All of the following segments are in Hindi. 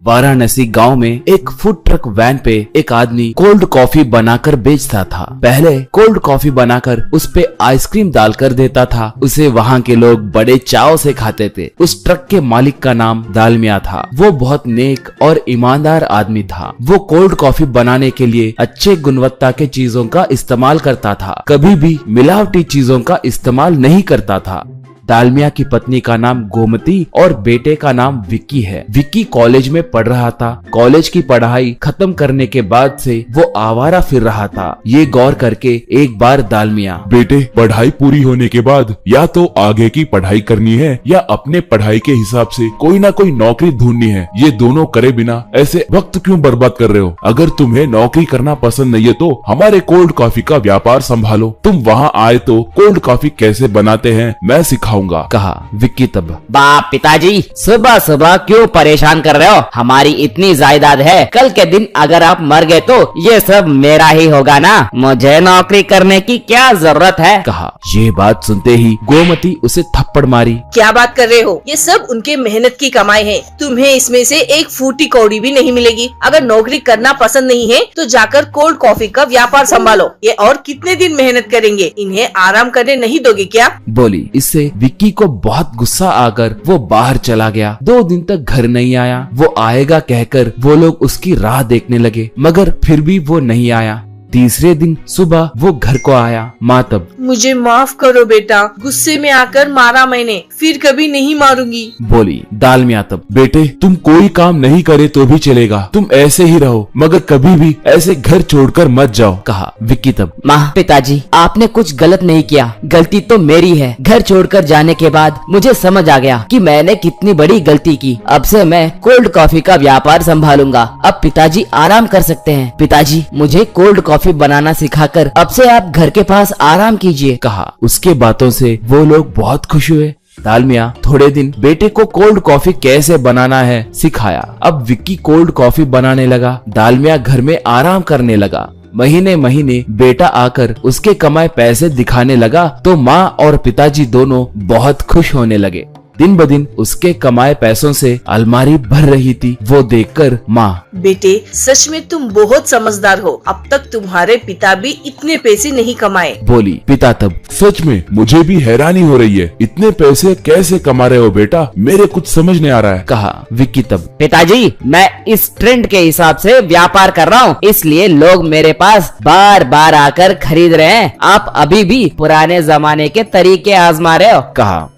वाराणसी गांव में एक फूड ट्रक वैन पे एक आदमी कोल्ड कॉफी बनाकर बेचता था। पहले कोल्ड कॉफी बनाकर उस पे आइसक्रीम डालकर देता था। उसे वहाँ के लोग बड़े चाव से खाते थे। उस ट्रक के मालिक का नाम दालमिया था। वो बहुत नेक और ईमानदार आदमी था। वो कोल्ड कॉफी बनाने के लिए अच्छे गुणवत्ता के चीजों का इस्तेमाल करता था। कभी भी मिलावटी चीजों का इस्तेमाल नहीं करता था। दालमिया की पत्नी का नाम गोमती और बेटे का नाम विक्की है। विक्की कॉलेज में पढ़ रहा था। कॉलेज की पढ़ाई खत्म करने के बाद से वो आवारा फिर रहा था। ये गौर करके एक बार दालमिया, बेटे, पढ़ाई पूरी होने के बाद या तो आगे की पढ़ाई करनी है या अपने पढ़ाई के हिसाब से कोई ना कोई नौकरी ढूंढनी है। ये दोनों करे बिना ऐसे वक्त क्यों बर्बाद कर रहे हो? अगर तुम्हें नौकरी करना पसंद नहीं है तो हमारे कोल्ड कॉफी का व्यापार संभालो। तुम वहाँ आए तो कोल्ड कॉफी कैसे बनाते हैं मैं सिखाऊंगा, कहा विक्की तब। बाप पिताजी, सुबह सुबह क्यों परेशान कर रहे हो? हमारी इतनी जायदाद है, कल के दिन अगर आप मर गए तो ये सब मेरा ही होगा ना। मुझे नौकरी करने की क्या जरूरत है, कहा। ये बात सुनते ही गोमती उसे थप्पड़ मारी। क्या बात कर रहे हो? ये सब उनके मेहनत की कमाई है। तुम्हें इसमें से एक फूटी कौड़ी भी नहीं मिलेगी। अगर नौकरी करना पसंद नहीं है तो जाकर कोल्ड कॉफी का व्यापार संभालो। ये और कितने दिन मेहनत करेंगे? इन्हें आराम करने नहीं दोगे क्या? बोली। इससे विक्की को बहुत गुस्सा आकर वो बाहर चला गया। 2 दिन तक घर नहीं आया। वो आएगा कहकर वो लोग उसकी राह देखने लगे, मगर फिर भी वो नहीं आया। तीसरे दिन सुबह वो घर को आया। माँ तब, मुझे माफ करो बेटा, गुस्से में आकर मारा मैंने, फिर कभी नहीं मारूंगी, बोली। दालमिया तब, बेटे, तुम कोई काम नहीं करे तो भी चलेगा। तुम ऐसे ही रहो, मगर कभी भी ऐसे घर छोड़कर मत जाओ, कहा। विक्की तब, माँ पिताजी, आपने कुछ गलत नहीं किया। गलती तो मेरी है। घर छोड़कर जाने के बाद मुझे समझ आ गया कि मैंने कितनी बड़ी गलती की। अब से मैं कोल्ड कॉफी का व्यापार संभालूंगा। अब पिताजी आराम कर सकते हैं। पिताजी, मुझे कोल्ड कॉफी बनाना सिखाकर अब से आप घर के पास आराम कीजिए, कहा। उसके बातों से वो लोग बहुत खुश हुए। दालमिया थोड़े दिन बेटे को कोल्ड कॉफी कैसे बनाना है सिखाया। अब विक्की कोल्ड कॉफी बनाने लगा। दालमिया घर में आराम करने लगा। महीने महीने बेटा आकर उसके कमाए पैसे दिखाने लगा तो माँ और पिताजी दोनों बहुत खुश होने लगे। दिन ब दिन उसके कमाए पैसों से अलमारी भर रही थी। वो देखकर माँ, बेटे, सच में तुम बहुत समझदार हो। अब तक तुम्हारे पिता भी इतने पैसे नहीं कमाए, बोली। पिता तब, सच में मुझे भी हैरानी हो रही है। इतने पैसे कैसे कमा रहे हो बेटा? मेरे कुछ समझ नहीं आ रहा है, कहा। विक्की तब, पिताजी, मैं इस ट्रेंड के हिसाब से व्यापार कर रहा हूँ, इसलिए लोग मेरे पास बार बार आकर खरीद रहे हैं। आप अभी भी पुराने जमाने के तरीके आजमा रहे हो, कहा।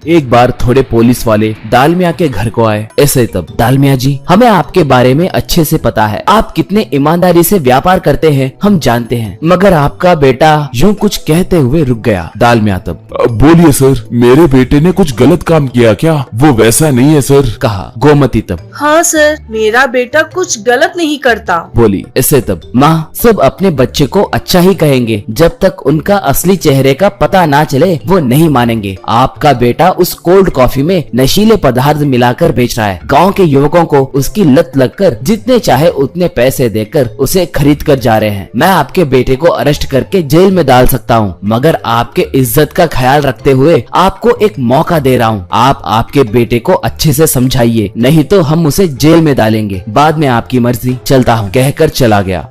एक बार थोड़े पुलिस वाले दालमिया के घर को आए। ऐसे तब, दालमिया जी, हमें आपके बारे में अच्छे से पता है। आप कितने ईमानदारी से व्यापार करते हैं हम जानते हैं, मगर आपका बेटा यूं कुछ कहते हुए रुक गया। दालमिया तब, बोलिए सर, मेरे बेटे ने कुछ गलत काम किया क्या? वो वैसा नहीं है सर, कहा। गोमती तब, हाँ सर, मेरा बेटा कुछ गलत नहीं करता, बोली। ऐसे तब, माँ, सब अपने बच्चे को अच्छा ही कहेंगे। जब तक उनका असली चेहरे का पता ना चले वो नहीं मानेंगे। आपका बेटा उस कोल्ड कॉफी में नशीले पदार्थ मिलाकर बेच रहा है। गांव के युवकों को उसकी लत लगकर जितने चाहे उतने पैसे देकर उसे खरीद कर जा रहे हैं। मैं आपके बेटे को अरेस्ट करके जेल में डाल सकता हूँ, मगर आपके इज्जत का ख्याल रखते हुए आपको एक मौका दे रहा हूँ। आप आपके बेटे को अच्छे से समझाइए, नहीं तो हम उसे जेल में डालेंगे। बाद में आपकी मर्जी, चलता हूँ, कहकर चला गया।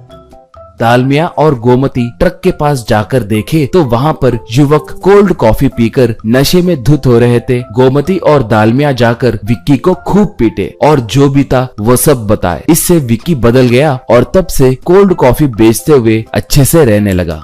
दालमिया और गोमती ट्रक के पास जाकर देखे तो वहाँ पर युवक कोल्ड कॉफी पीकर नशे में धुत हो रहे थे। गोमती और दालमिया जाकर विक्की को खूब पीटे और जो भी था वो सब बताए। इससे विक्की बदल गया और तब से कोल्ड कॉफी बेचते हुए अच्छे से रहने लगा।